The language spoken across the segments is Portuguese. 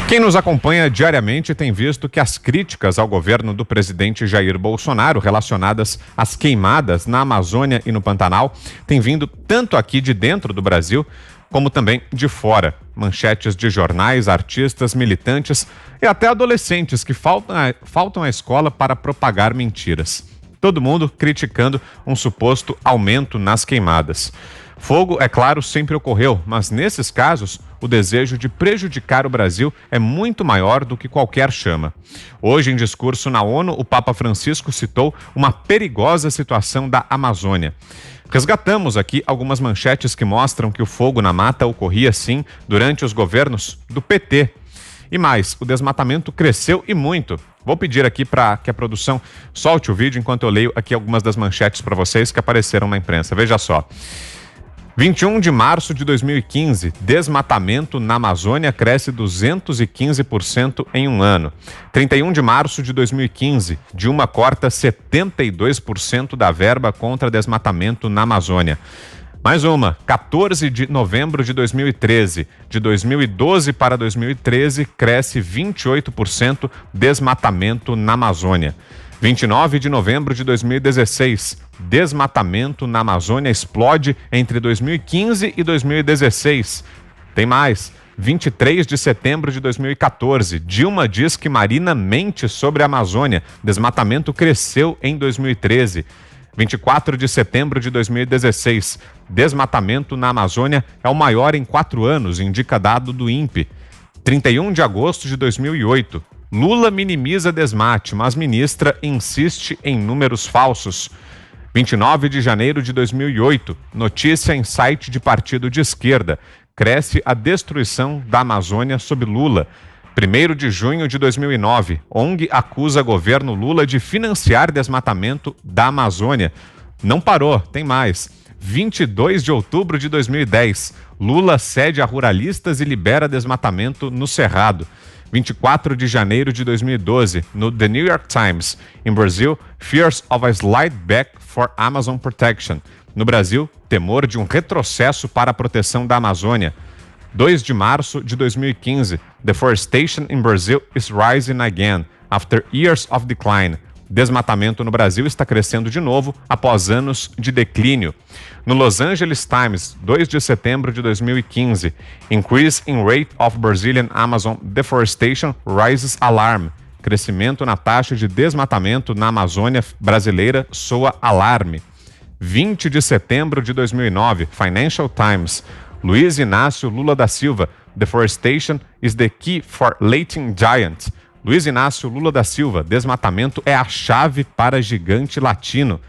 Quem nos acompanha diariamente tem visto que as críticas ao governo do presidente Jair Bolsonaro relacionadas às queimadas na Amazônia e no Pantanal têm vindo tanto aqui de dentro do Brasil como também de fora. Manchetes de jornais, artistas, militantes e até adolescentes que faltam à escola para propagar mentiras. Todo mundo criticando um suposto aumento nas queimadas. Fogo, é claro, sempre ocorreu, mas nesses casos, o desejo de prejudicar o Brasil é muito maior do que qualquer chama. Hoje, em discurso na ONU, o Papa Francisco citou uma perigosa situação da Amazônia. Resgatamos aqui algumas manchetes que mostram que o fogo na mata ocorria, sim, durante os governos do PT. E mais, o desmatamento cresceu e muito. Vou pedir aqui para que a produção solte o vídeo enquanto eu leio aqui algumas das manchetes para vocês que apareceram na imprensa. Veja só. 21 de março de 2015, desmatamento na Amazônia cresce 215% em um ano. 31 de março de 2015, Dilma corta 72% da verba contra desmatamento na Amazônia. Mais uma, 14 de novembro de 2013. De 2012 para 2013, cresce 28% desmatamento na Amazônia. 29 de novembro de 2016, desmatamento na Amazônia explode entre 2015 e 2016. Tem mais, 23 de setembro de 2014, Dilma diz que Marina mente sobre a Amazônia, desmatamento cresceu em 2013. 24 de setembro de 2016, desmatamento na Amazônia é o maior em 4 anos, indica dado do INPE. 31 de agosto de 2008, Lula minimiza desmate, mas ministra insiste em números falsos. 29 de janeiro de 2008, notícia em site de partido de esquerda. Cresce a destruição da Amazônia sob Lula. 1º de junho de 2009, ONG acusa governo Lula de financiar desmatamento da Amazônia. Não parou, tem mais. 22 de outubro de 2010, Lula cede a ruralistas e libera desmatamento no Cerrado. 24 de janeiro de 2012, no The New York Times, em Brasil, fears of a slide back for Amazon protection. No Brasil, temor de um retrocesso para a proteção da Amazônia. 2 de março de 2015, deforestation in Brazil is rising again, after years of decline. Desmatamento no Brasil está crescendo de novo após anos de declínio. No Los Angeles Times, 2 de setembro de 2015, increase in rate of Brazilian Amazon deforestation rises alarm. Crescimento na taxa de desmatamento na Amazônia brasileira soa alarme. 20 de setembro de 2009, Financial Times, Luiz Inácio Lula da Silva, deforestation is the key for latin giant. Luiz Inácio Lula da Silva, desmatamento é a chave para gigante latino.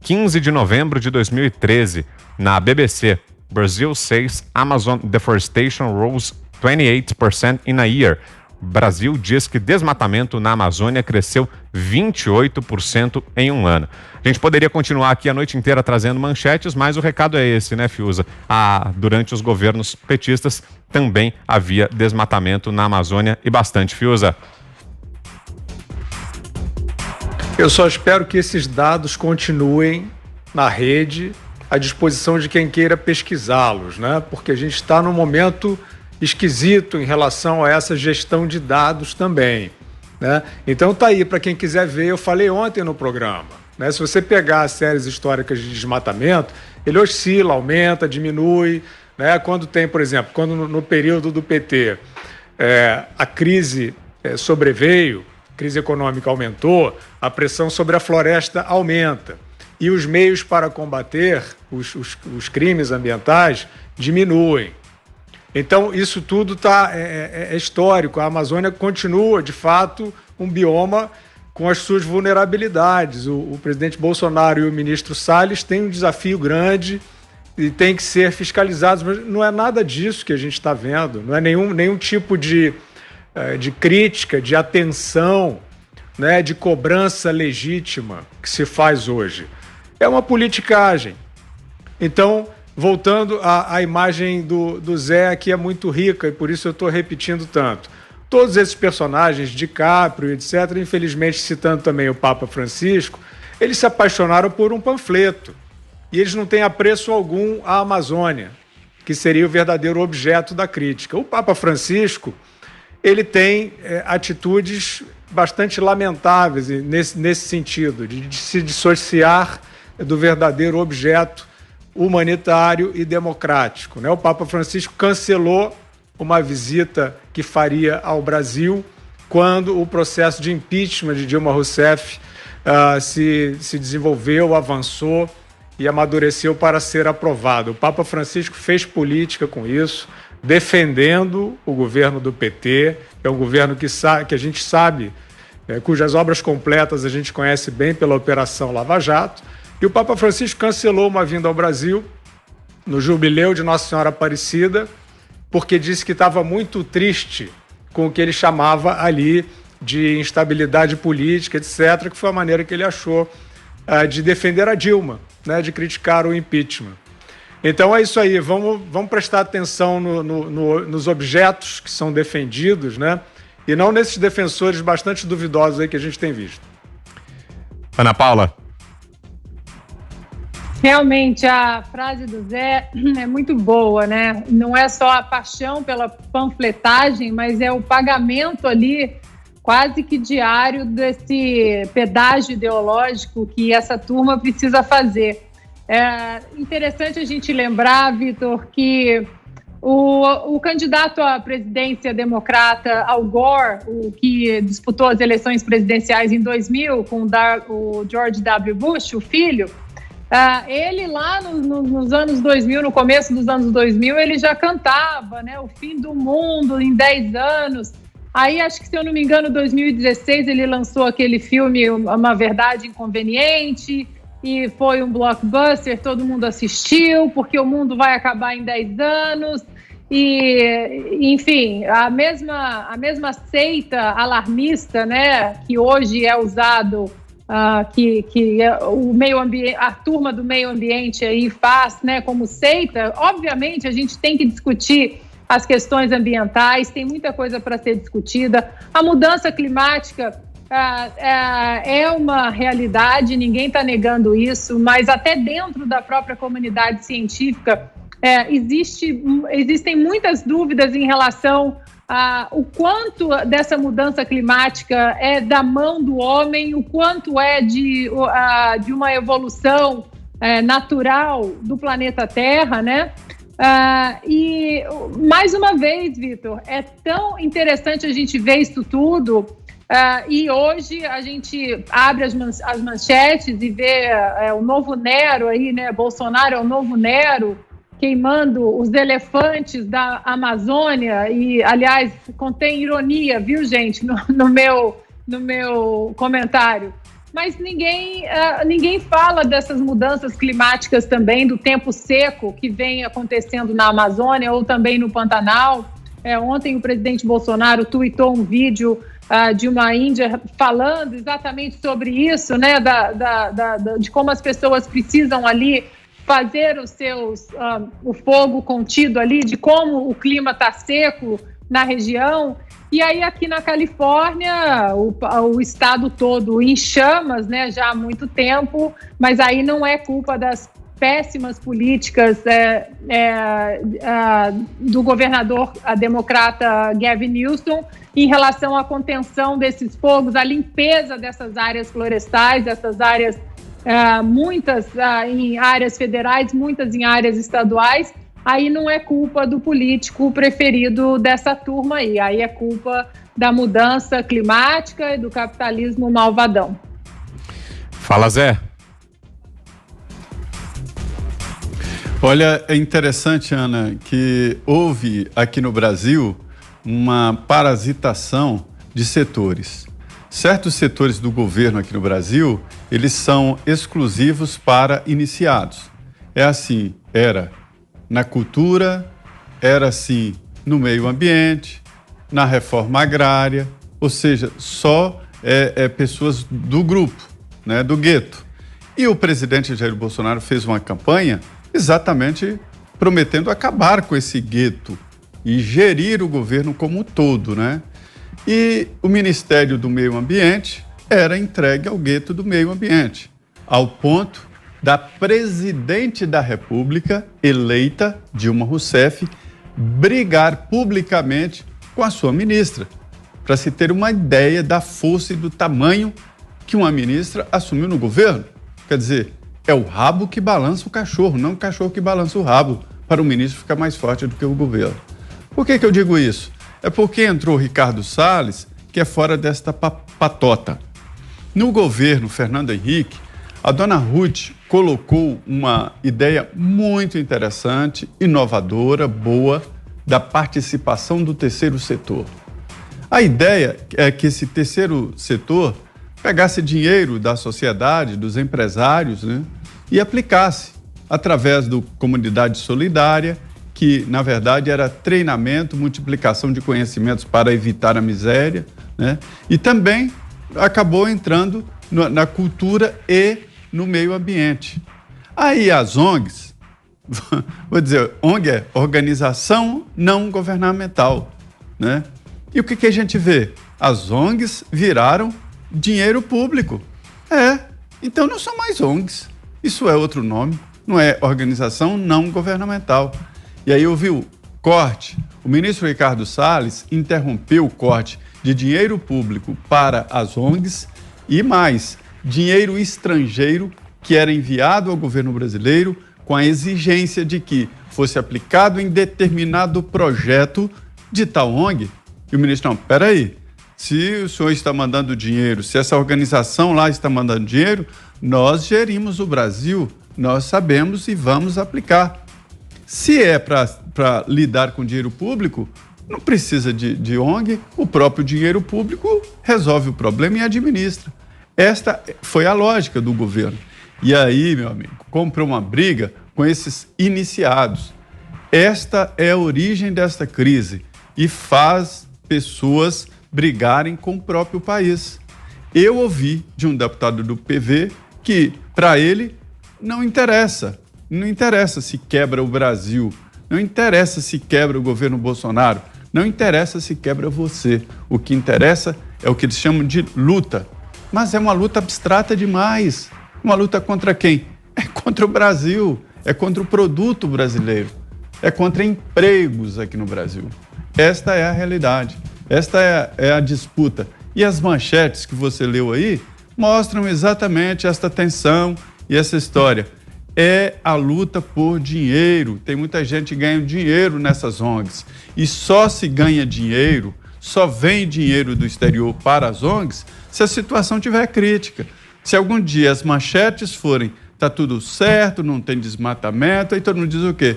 15 de novembro de 2013, na BBC, Brazil says Amazon deforestation rose 28% in a year. Brasil diz que desmatamento na Amazônia cresceu 28% em um ano. A gente poderia continuar aqui a noite inteira trazendo manchetes, mas o recado é esse, né, Fiuza? Durante os governos petistas também havia desmatamento na Amazônia e bastante, Fiuza. Eu só espero que esses dados continuem na rede à disposição de quem queira pesquisá-los, né? Porque a gente está num momento esquisito em relação a essa gestão de dados também, né? Então tá aí para quem quiser ver. Eu falei ontem no programa, né? Se você pegar as séries históricas de desmatamento, ele oscila, aumenta, diminui, né? Quando tem, por exemplo, quando no período do PT a crise sobreveio, a crise econômica aumentou, a pressão sobre a floresta aumenta e os meios para combater os crimes ambientais diminuem. Então, isso tudo é histórico. A Amazônia continua, de fato, um bioma com as suas vulnerabilidades. O presidente Bolsonaro e o ministro Salles têm um desafio grande e têm que ser fiscalizados, mas não é nada disso que a gente está vendo, não é nenhum tipo de crítica, de atenção, né, de cobrança legítima que se faz hoje. É uma politicagem. Então, voltando à imagem do Zé, que é muito rica e por isso eu estou repetindo tanto. Todos esses personagens, DiCaprio, etc., infelizmente citando também o Papa Francisco, eles se apaixonaram por um panfleto e eles não têm apreço algum à Amazônia, que seria o verdadeiro objeto da crítica. O Papa Francisco, ele tem atitudes bastante lamentáveis nesse sentido, de se dissociar do verdadeiro objeto humanitário e democrático, né? O Papa Francisco cancelou uma visita que faria ao Brasil quando o processo de impeachment de Dilma Rousseff se desenvolveu, avançou e amadureceu para ser aprovado. O Papa Francisco fez política com isso, defendendo o governo do PT, é um governo que a gente sabe, cujas obras completas a gente conhece bem pela Operação Lava Jato, e o Papa Francisco cancelou uma vinda ao Brasil no jubileu de Nossa Senhora Aparecida, porque disse que estava muito triste com o que ele chamava ali de instabilidade política, etc., que foi a maneira que ele achou de defender a Dilma, né, de criticar o impeachment. Então é isso aí, vamos prestar atenção nos objetos que são defendidos, né, e não nesses defensores bastante duvidosos aí que a gente tem visto. Ana Paula. Realmente, a frase do Zé é muito boa, né? Não é só a paixão pela panfletagem, mas é o pagamento ali quase que diário desse pedágio ideológico que essa turma precisa fazer. É interessante a gente lembrar, Vitor, que o candidato à presidência democrata, Al Gore, o que disputou as eleições presidenciais em 2000 com o George W. Bush, o filho, ele lá nos anos 2000, no começo dos anos 2000, ele já cantava, né, o fim do mundo em 10 anos. Aí, acho que, se eu não me engano, em 2016, ele lançou aquele filme Uma Verdade Inconveniente, e foi um blockbuster, todo mundo assistiu, porque o mundo vai acabar em 10 anos. E, enfim, a mesma seita alarmista, né, que hoje é usado... o meio ambiente, a turma do meio ambiente aí faz, né, como seita. Obviamente a gente tem que discutir as questões ambientais, tem muita coisa para ser discutida. A mudança climática é uma realidade, ninguém está negando isso, mas até dentro da própria comunidade científica existem muitas dúvidas em relação o quanto dessa mudança climática é da mão do homem, o quanto é de uma evolução natural do planeta Terra, né? E, mais uma vez, Vitor, é tão interessante a gente ver isso tudo, e hoje a gente abre as manchetes e vê o novo Nero aí, né? Bolsonaro é o novo Nero, queimando os elefantes da Amazônia, e, aliás, contém ironia, viu, gente, no meu comentário. Mas ninguém fala dessas mudanças climáticas também, do tempo seco que vem acontecendo na Amazônia ou também no Pantanal. Ontem o presidente Bolsonaro tweetou um vídeo de uma índia falando exatamente sobre isso, né, de como as pessoas precisam ali fazer o fogo contido ali, de como o clima está seco na região. E aí aqui na Califórnia, o estado todo em chamas, né, já há muito tempo, mas aí não é culpa das péssimas políticas do governador democrata Gavin Newsom em relação à contenção desses fogos, à limpeza dessas áreas florestais, dessas áreas muitas em áreas federais, muitas em áreas estaduais. Aí não é culpa do político preferido dessa turma aí é culpa da mudança climática e do capitalismo malvadão. Fala, Zé. Olha, é interessante, Ana, que houve aqui no Brasil uma parasitação de setores. Certos setores do governo aqui no Brasil, eles são exclusivos para iniciados. É assim, era na cultura, era assim no meio ambiente, na reforma agrária, ou seja, só pessoas do grupo, né, do gueto. E o presidente Jair Bolsonaro fez uma campanha exatamente prometendo acabar com esse gueto e gerir o governo como um todo, né? E o Ministério do Meio Ambiente era entregue ao gueto do meio ambiente, ao ponto da presidente da República, eleita, Dilma Rousseff, brigar publicamente com a sua ministra, para se ter uma ideia da força e do tamanho que uma ministra assumiu no governo. Quer dizer, é o rabo que balança o cachorro, não o cachorro que balança o rabo, para o ministro ficar mais forte do que o governo. Por que eu digo isso? É porque entrou o Ricardo Salles, que é fora desta patota. No governo Fernando Henrique, a dona Ruth colocou uma ideia muito interessante, inovadora, boa, da participação do terceiro setor. A ideia é que esse terceiro setor pegasse dinheiro da sociedade, dos empresários, né, e aplicasse através do Comunidade Solidária, que, na verdade, era treinamento, multiplicação de conhecimentos para evitar a miséria, né, e também acabou entrando na cultura e no meio ambiente. Aí as ONGs, vou dizer, ONG é organização não governamental, né? E o que a gente vê? As ONGs viraram dinheiro público. Então não são mais ONGs. Isso é outro nome, não é organização não governamental. E aí houve o corte. O ministro Ricardo Salles interrompeu o corte de dinheiro público para as ONGs e mais, dinheiro estrangeiro que era enviado ao governo brasileiro com a exigência de que fosse aplicado em determinado projeto de tal ONG. E o ministro, não, peraí, se o senhor está mandando dinheiro, se essa organização lá está mandando dinheiro, nós gerimos o Brasil, nós sabemos e vamos aplicar. Se é para lidar com dinheiro público, não precisa de ONG, o próprio dinheiro público resolve o problema e administra. Esta foi a lógica do governo. E aí, meu amigo, comprou uma briga com esses iniciados. Esta é a origem desta crise e faz pessoas brigarem com o próprio país. Eu ouvi de um deputado do PV que, para ele, não interessa se quebra o Brasil, não interessa se quebra o governo Bolsonaro, não interessa se quebra você. O que interessa é o que eles chamam de luta. Mas é uma luta abstrata demais. Uma luta contra quem? É contra o Brasil, é contra o produto brasileiro, é contra empregos aqui no Brasil. Esta é a realidade, esta é a disputa. E as manchetes que você leu aí mostram exatamente esta tensão e essa história. É a luta por dinheiro. Tem muita gente ganhando dinheiro nessas ONGs. E só se ganha dinheiro, só vem dinheiro do exterior para as ONGs se a situação tiver crítica. Se algum dia as manchetes forem, tá tudo certo, não tem desmatamento, aí todo mundo diz o quê?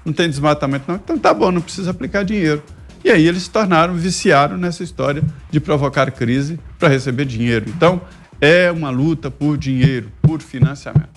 Não tem desmatamento não, então tá bom, não precisa aplicar dinheiro. E aí eles se tornaram, viciaram nessa história de provocar crise para receber dinheiro. Então, é uma luta por dinheiro, por financiamento.